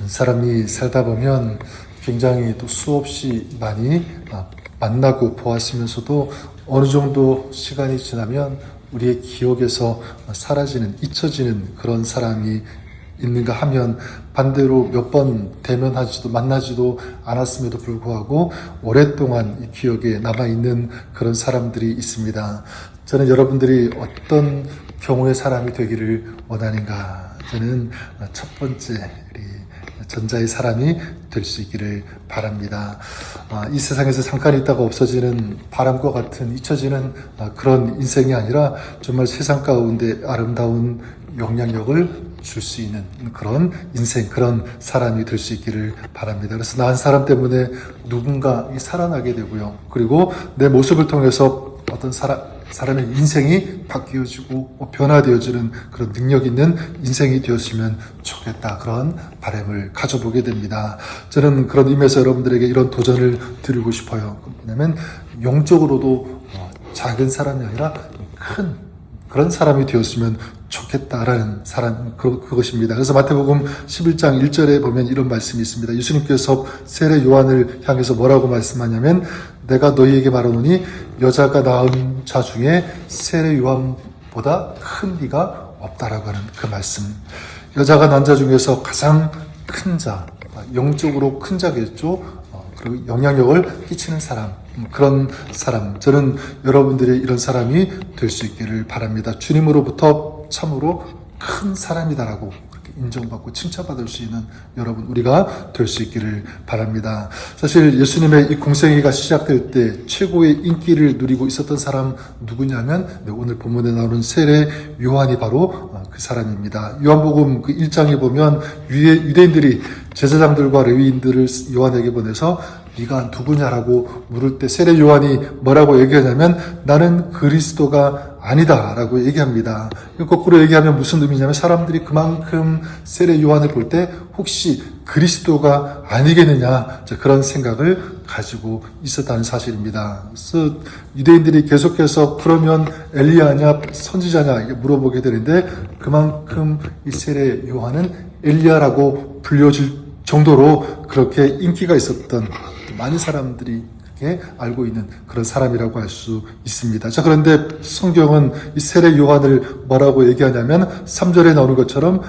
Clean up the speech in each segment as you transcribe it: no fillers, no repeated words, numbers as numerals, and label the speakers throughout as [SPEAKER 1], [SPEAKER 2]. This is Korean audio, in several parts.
[SPEAKER 1] 사람이 살다 보면 굉장히 또 수없이 많이 만나고 보았으면서도 어느 정도 시간이 지나면 우리의 기억에서 사라지는, 잊혀지는 그런 사람이 있는가 하면 반대로 몇 번 대면하지도 만나지도 않았음에도 불구하고 오랫동안 이 기억에 남아있는 그런 사람들이 있습니다. 저는 여러분들이 어떤 경우의 사람이 되기를 원하는가? 저는 첫 번째 우리 전자의 사람이 될 수 있기를 바랍니다. 이 세상에서 잠깐 있다가 없어지는 바람과 같은 잊혀지는 그런 인생이 아니라 정말 세상 가운데 아름다운 영향력을 줄 수 있는 그런 인생, 그런 사람이 될 수 있기를 바랍니다. 그래서 나 한 사람 때문에 누군가 살아나게 되고요. 그리고 내 모습을 통해서 어떤 사람의 인생이 바뀌어지고 변화되어지는 그런 능력 있는 인생이 되었으면 좋겠다. 그런 바람을 가져보게 됩니다. 저는 그런 의미에서 여러분들에게 이런 도전을 드리고 싶어요. 왜냐하면 영적으로도 작은 사람이 아니라 큰 그런 사람이 되었으면 좋겠다라는 그것입니다. 그래서 마태복음 11장 1절에 보면 이런 말씀이 있습니다. 예수님께서 세례 요한을 향해서 뭐라고 말씀하냐면 내가 너희에게 말하노니 여자가 낳은 자 중에 세례 요한보다 큰 이가 없다라고 하는 그 말씀. 여자가 낳은 자 중에서 가장 큰 자, 영적으로 큰 자겠죠. 그리고 영향력을 끼치는 사람, 그런 사람. 저는 여러분들이 이런 사람이 될 수 있기를 바랍니다. 주님으로부터 참으로 큰 사람이다라고 그렇게 인정받고 칭찬받을 수 있는 여러분, 우리가 될 수 있기를 바랍니다. 사실 예수님의 이 공생애가 시작될 때 최고의 인기를 누리고 있었던 사람 누구냐면 오늘 본문에 나오는 세례 요한이 바로 그 사람입니다. 요한복음 그 1장에 보면 유대인들이 제사장들과 레위인들을 요한에게 보내서 네가 누구냐라고 물을 때 세례 요한이 뭐라고 얘기하냐면 나는 그리스도가 아니다 라고 얘기합니다. 거꾸로 얘기하면 무슨 의미냐면 사람들이 그만큼 세례 요한을 볼 때 혹시 그리스도가 아니겠느냐 그런 생각을 가지고 있었다는 사실입니다. 그래서 유대인들이 계속해서 그러면 엘리야냐 선지자냐 물어보게 되는데 그만큼 이 세례 요한은 엘리야라고 불려질 정도로 그렇게 인기가 있었던 많은 사람들이 그렇게 알고 있는 그런 사람이라고 할 수 있습니다. 자, 그런데 성경은 이 세례 요한을 뭐라고 얘기하냐면 3절에 나오는 것처럼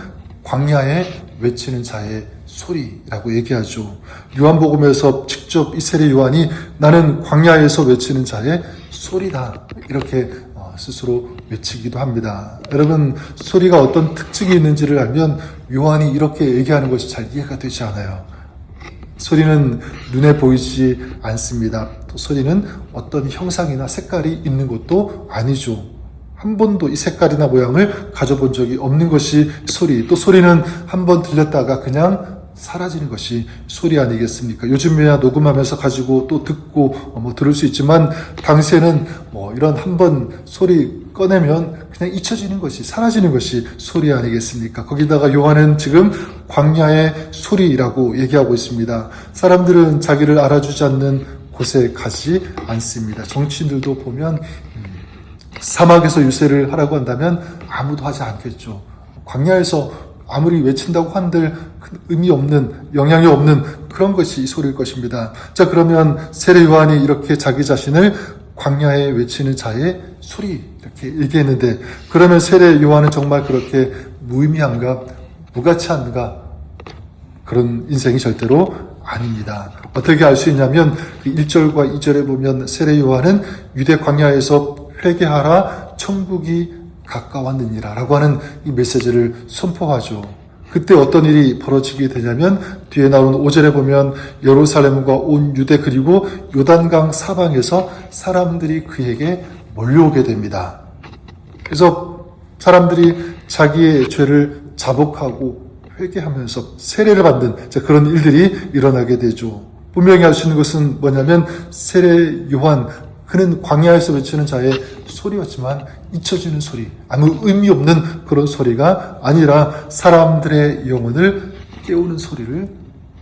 [SPEAKER 1] 광야에 외치는 자의 소리라고 얘기하죠. 요한복음에서 직접 이 세례 요한이 나는 광야에서 외치는 자의 소리다 이렇게 스스로 외치기도 합니다. 여러분, 소리가 어떤 특징이 있는지를 알면 요한이 이렇게 얘기하는 것이 잘 이해가 되지 않아요. 소리는 눈에 보이지 않습니다. 또 소리는 어떤 형상이나 색깔이 있는 것도 아니죠. 한 번도 이 색깔이나 모양을 가져본 적이 없는 것이 소리. 또 소리는 한 번 들렸다가 그냥 사라지는 것이 소리 아니겠습니까? 요즘에야 녹음하면서 가지고 또 듣고 들을 수 있지만 당시에는 이런 한 번 소리 꺼내면 그냥 잊혀지는 것이 사라지는 것이 소리 아니겠습니까? 거기다가 요한은 지금 광야의 소리라고 얘기하고 있습니다. 사람들은 자기를 알아주지 않는 곳에 가지 않습니다. 정치인들도 보면 사막에서 유세를 하라고 한다면 아무도 하지 않겠죠. 광야에서 아무리 외친다고 한들 의미 없는, 영향이 없는 그런 것이 이 소리일 것입니다. 자, 그러면 세례 요한이 이렇게 자기 자신을 광야에 외치는 자의 소리 이렇게 얘기했는데 그러면 세례 요한은 정말 그렇게 무의미한가, 무가치한가? 그런 인생이 절대로 아닙니다. 어떻게 알 수 있냐면 1절과 2절에 보면 세례 요한은 유대 광야에서 회개하라 천국이 가까웠느니라 라고 하는 이 메시지를 선포하죠. 그때 어떤 일이 벌어지게 되냐면 뒤에 나오는 5절에 보면 예루살렘과 온 유대 그리고 요단강 사방에서 사람들이 그에게 몰려오게 됩니다. 그래서 사람들이 자기의 죄를 자복하고 회개하면서 세례를 받는 그런 일들이 일어나게 되죠. 분명히 알 수 있는 것은 뭐냐면 세례 요한 그는 광야에서 외치는 자의 소리였지만 잊혀지는 소리, 아무 의미 없는 그런 소리가 아니라 사람들의 영혼을 깨우는 소리를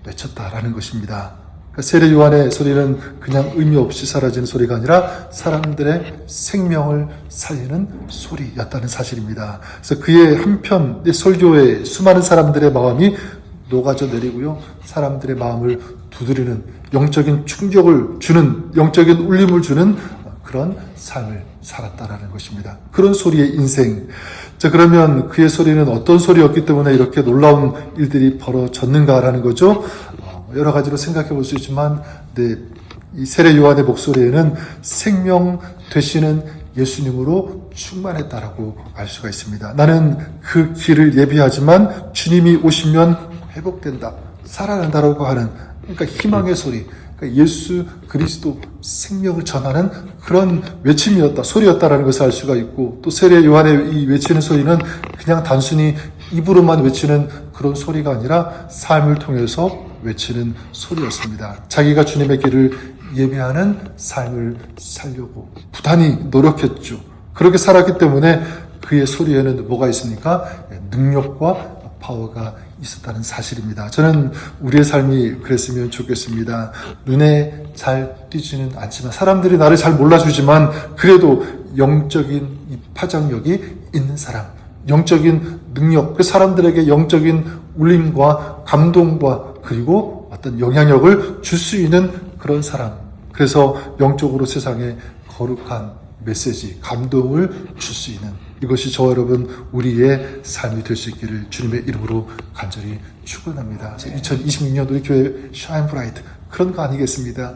[SPEAKER 1] 외쳤다라는 것입니다. 세례 요한의 소리는 그냥 의미 없이 사라지는 소리가 아니라 사람들의 생명을 살리는 소리였다는 사실입니다. 그래서 그의 한편 설교에 수많은 사람들의 마음이 녹아져 내리고요. 사람들의 마음을 두드리는 영적인 충격을 주는, 영적인 울림을 주는 그런 삶을 살았다라는 것입니다. 그런 소리의 인생. 자, 그러면 그의 소리는 어떤 소리였기 때문에 이렇게 놀라운 일들이 벌어졌는가라는 거죠. 여러 가지로 생각해 볼 수 있지만, 이 세례 요한의 목소리에는 생명 되시는 예수님으로 충만했다라고 알 수가 있습니다. 나는 그 길을 예비하지만 주님이 오시면 회복된다, 살아난다라고 하는, 그러니까 희망의 소리, 그러니까 예수 그리스도 생명을 전하는 그런 외침이었다, 소리였다라는 것을 알 수가 있고, 또 세례 요한의 이 외치는 소리는 그냥 단순히 입으로만 외치는 그런 소리가 아니라 삶을 통해서 외치는 소리였습니다. 자기가 주님의 길을 예배하는 삶을 살려고 부단히 노력했죠. 그렇게 살았기 때문에 그의 소리에는 뭐가 있습니까? 능력과 파워가 있었다는 사실입니다. 저는 우리의 삶이 그랬으면 좋겠습니다. 눈에 잘 띄지는 않지만, 사람들이 나를 잘 몰라주지만 그래도 영적인 이 파장력이 있는 사람, 영적인 능력, 그 사람들에게 영적인 울림과 감동과 그리고 어떤 영향력을 줄 수 있는 그런 사람. 그래서 영적으로 세상에 거룩한 메시지, 감동을 줄 수 있는, 이것이 저와 여러분 우리의 삶이 될 수 있기를 주님의 이름으로 간절히 축원합니다. 2026년 우리 교회 샤인 브라이트 그런 거 아니겠습니다.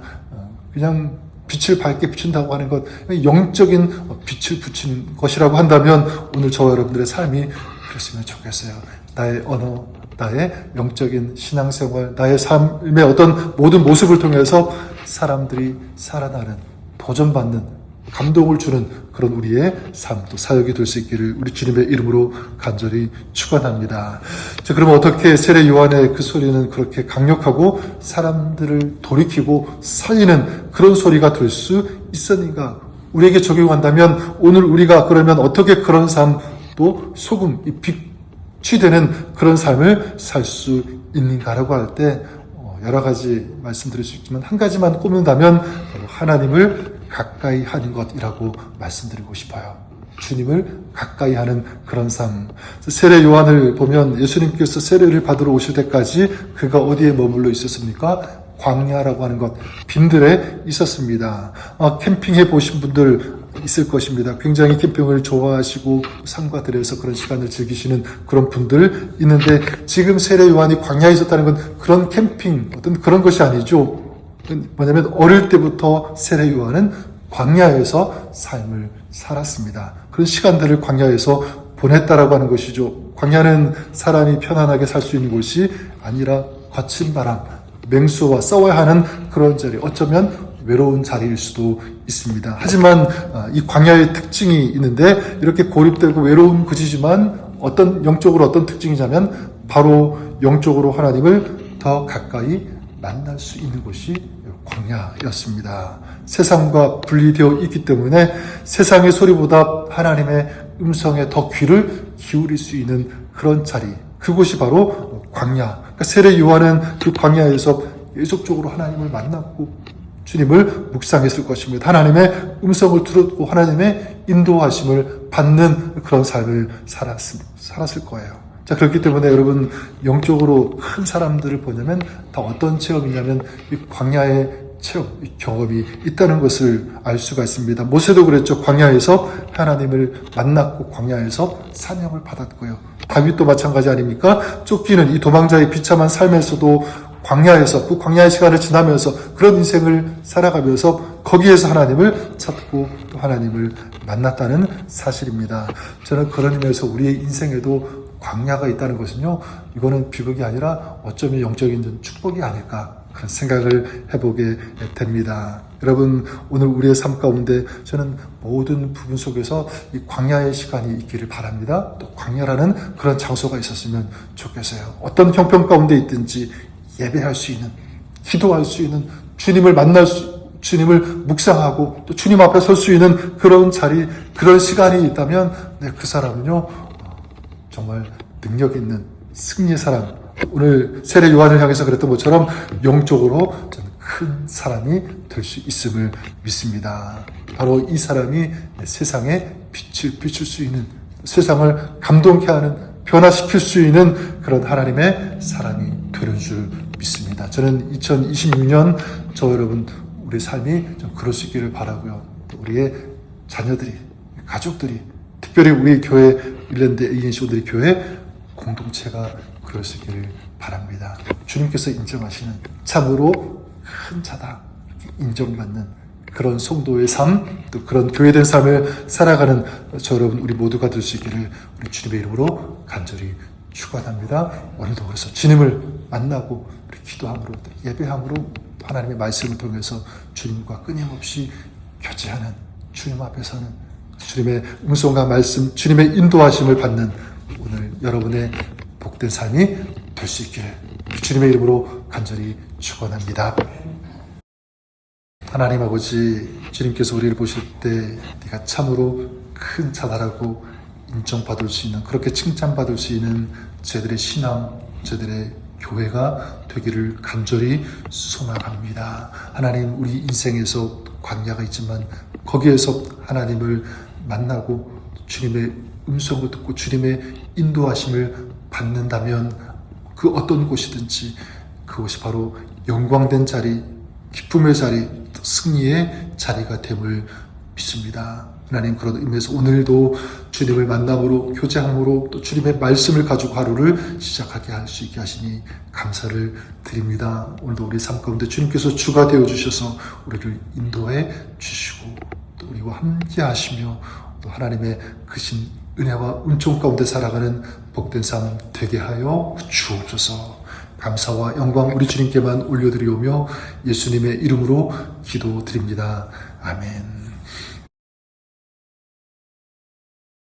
[SPEAKER 1] 그냥 빛을 밝게 비춘다고 하는 것, 영적인 빛을 비추는 것이라고 한다면 오늘 저와 여러분들의 삶이 그랬으면 좋겠어요. 나의 언어, 나의 영적인 신앙생활, 나의 삶의 어떤 모든 모습을 통해서 사람들이 살아나는, 도전받는, 감동을 주는 그런 우리의 삶, 또 사역이 될 수 있기를 우리 주님의 이름으로 간절히 축원합니다. 자, 그럼 어떻게 세례 요한의 그 소리는 그렇게 강력하고 사람들을 돌이키고 살리는 그런 소리가 될 수 있었는가? 우리에게 적용한다면 오늘 우리가 그러면 어떻게 그런 삶, 또 소금, 이 빛이 되는 그런 삶을 살 수 있는가라고 할 때 여러 가지 말씀드릴 수 있지만 한 가지만 꼽는다면 하나님을 가까이 하는 것이라고 말씀드리고 싶어요. 주님을 가까이 하는 그런 삶. 세례 요한을 보면 예수님께서 세례를 받으러 오실 때까지 그가 어디에 머물러 있었습니까? 광야라고 하는 것, 빈들에 있었습니다. 캠핑해 보신 분들 있을 것입니다. 굉장히 캠핑을 좋아하시고 산과 들에서 그런 시간을 즐기시는 그런 분들 있는데, 지금 세례 요한이 광야에 있었다는 건 그런 캠핑, 어떤 그런 것이 아니죠. 뭐냐면 어릴 때부터 세례 요한은 광야에서 삶을 살았습니다. 그런 시간들을 광야에서 보냈다라고 하는 것이죠. 광야는 사람이 편안하게 살 수 있는 곳이 아니라 거친 바람, 맹수와 싸워야 하는 그런 자리, 어쩌면 외로운 자리일 수도 있습니다. 하지만 이 광야의 특징이 있는데, 이렇게 고립되고 외로운 곳이지만 영적으로 어떤 특징이냐면 바로 영적으로 하나님을 더 가까이 만날 수 있는 곳이 광야였습니다. 세상과 분리되어 있기 때문에 세상의 소리보다 하나님의 음성에 더 귀를 기울일 수 있는 그런 자리, 그곳이 바로 광야. 그러니까 세례 요한은 그 광야에서 계속적으로 하나님을 만났고 주님을 묵상했을 것입니다. 하나님의 음성을 들었고 하나님의 인도하심을 받는 그런 삶을 살았을 거예요. 자, 그렇기 때문에 여러분, 영적으로 큰 사람들을 보냐면 다 어떤 체험이냐면 이 광야의 체험, 이 경험이 있다는 것을 알 수가 있습니다. 모세도 그랬죠. 광야에서 하나님을 만났고 광야에서 사명을 받았고요. 다윗도 마찬가지 아닙니까? 쫓기는 이 도망자의 비참한 삶에서도 광야에서, 그 광야의 시간을 지나면서 그런 인생을 살아가면서 거기에서 하나님을 찾고 또 하나님을 만났다는 사실입니다. 저는 그런 의미에서 우리의 인생에도 광야가 있다는 것은요, 이거는 비극이 아니라 어쩌면 영적인 축복이 아닐까, 그런 생각을 해보게 됩니다. 여러분, 오늘 우리의 삶 가운데 저는 모든 부분 속에서 이 광야의 시간이 있기를 바랍니다. 또 광야라는 그런 장소가 있었으면 좋겠어요. 어떤 형편 가운데 있든지 예배할 수 있는, 기도할 수 있는, 주님을 만날 주님을 묵상하고 또 주님 앞에 설 수 있는 그런 자리, 그런 시간이 있다면 그 사람은요, 정말 능력 있는 승리의 사람, 오늘 세례 요한을 향해서 그랬던 것처럼 영적으로 저는 큰 사람이 될 수 있음을 믿습니다. 바로 이 사람이 세상에 빛을 비출 수 있는, 세상을 감동케 하는, 변화시킬 수 있는 그런 하나님의 사람이 되는 줄 믿습니다. 저는 2026년 저 여러분 우리 삶이 좀 그럴 수 있기를 바라고요. 또 우리의 자녀들이, 가족들이, 특별히 우리 교회 일랜드 ANCO들의 교회 공동체가 그럴 수 있기를 바랍니다. 주님께서 인정하시는 참으로 큰 자다 이렇게 인정받는 그런 성도의 삶, 또 그런 교회된 삶을 살아가는 저 여러분 우리 모두가 될 수 있기를 우리 주님의 이름으로 간절히 축원합니다. 오늘도 그래서 주님을 만나고 우리 기도함으로 예배함으로 하나님의 말씀을 통해서 주님과 끊임없이 교제하는 주님 앞에서는 주님의 음성과 말씀, 주님의 인도하심을 받는 오늘 여러분의 복된 삶이 될 수 있기를 주님의 이름으로 간절히 축원합니다. 하나님 아버지, 주님께서 우리를 보실 때 네가 참으로 큰 자다라고 인정받을 수 있는, 그렇게 칭찬받을 수 있는 저희들의 신앙, 저희들의 교회가 되기를 간절히 소망합니다. 하나님, 우리 인생에서 광야가 있지만 거기에서 하나님을 만나고 주님의 음성을 듣고 주님의 인도하심을 받는다면 그 어떤 곳이든지 그곳이 바로 영광된 자리, 기쁨의 자리, 승리의 자리가 됨을 믿습니다. 하나님, 그런 의미에서 오늘도 주님을 만남으로, 교제함으로 또 주님의 말씀을 가지고 하루를 시작하게 할 수 있게 하시니 감사를 드립니다. 오늘도 우리 삶 가운데 주님께서 주가 되어 주셔서 우리를 인도해 주시고 또 우리와 함께 하시며 또 하나님의 크신 은혜와 은총 가운데 살아가는 복된 삶 되게 하여 주옵소서. 감사와 영광 우리 주님께만 올려드리오며 예수님의 이름으로 기도드립니다. 아멘.